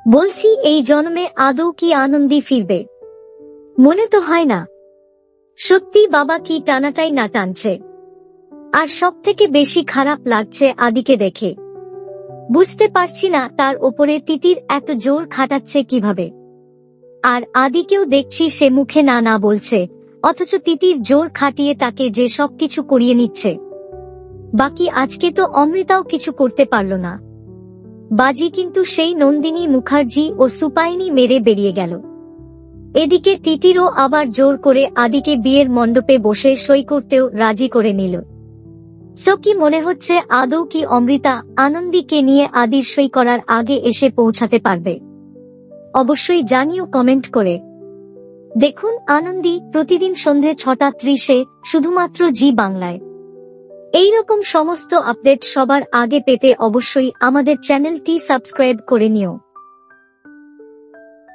বলছি এই জন্মে আদৌ কি আনন্দী ফিরবে? মনে তো হয় না। সত্যি বাবা কি টানাটাই না টানছে। আর সবথেকে বেশি খারাপ লাগছে আদিকে দেখে। বুঝতে পারছি না তার ওপরে তিতির এত জোর খাটাচ্ছে কিভাবে। আর আদিকেও দেখছি সে মুখে না না বলছে, অথচ তিতির জোর খাটিয়ে তাকে যে সবকিছু করিয়ে নিচ্ছে। বাকি আজকে তো অমৃতাও কিছু করতে পারল না। বাজি কিন্তু সেই নন্দিনী মুখার্জি ও সুপাইনি মেরে বেরিয়ে গেল। এদিকে তিতিরও আবার জোর করে আদিকে বিয়ের মণ্ডপে বসে সই করতেও রাজি করে নিল। সো কি মনে হচ্ছে আদৌ কি অমৃতা আনন্দীকে নিয়ে আদির সই করার আগে এসে পৌঁছাতে পারবে? অবশ্যই জানিও কমেন্ট করে। দেখুন আনন্দী প্রতিদিন সন্ধে 6:30-এ শুধুমাত্র জি বাংলায়। এইরকম সমস্ত আপডেট সবার আগে পেতে অবশ্যই আমাদের চ্যানেলটি সাবস্ক্রাইব করে নিও।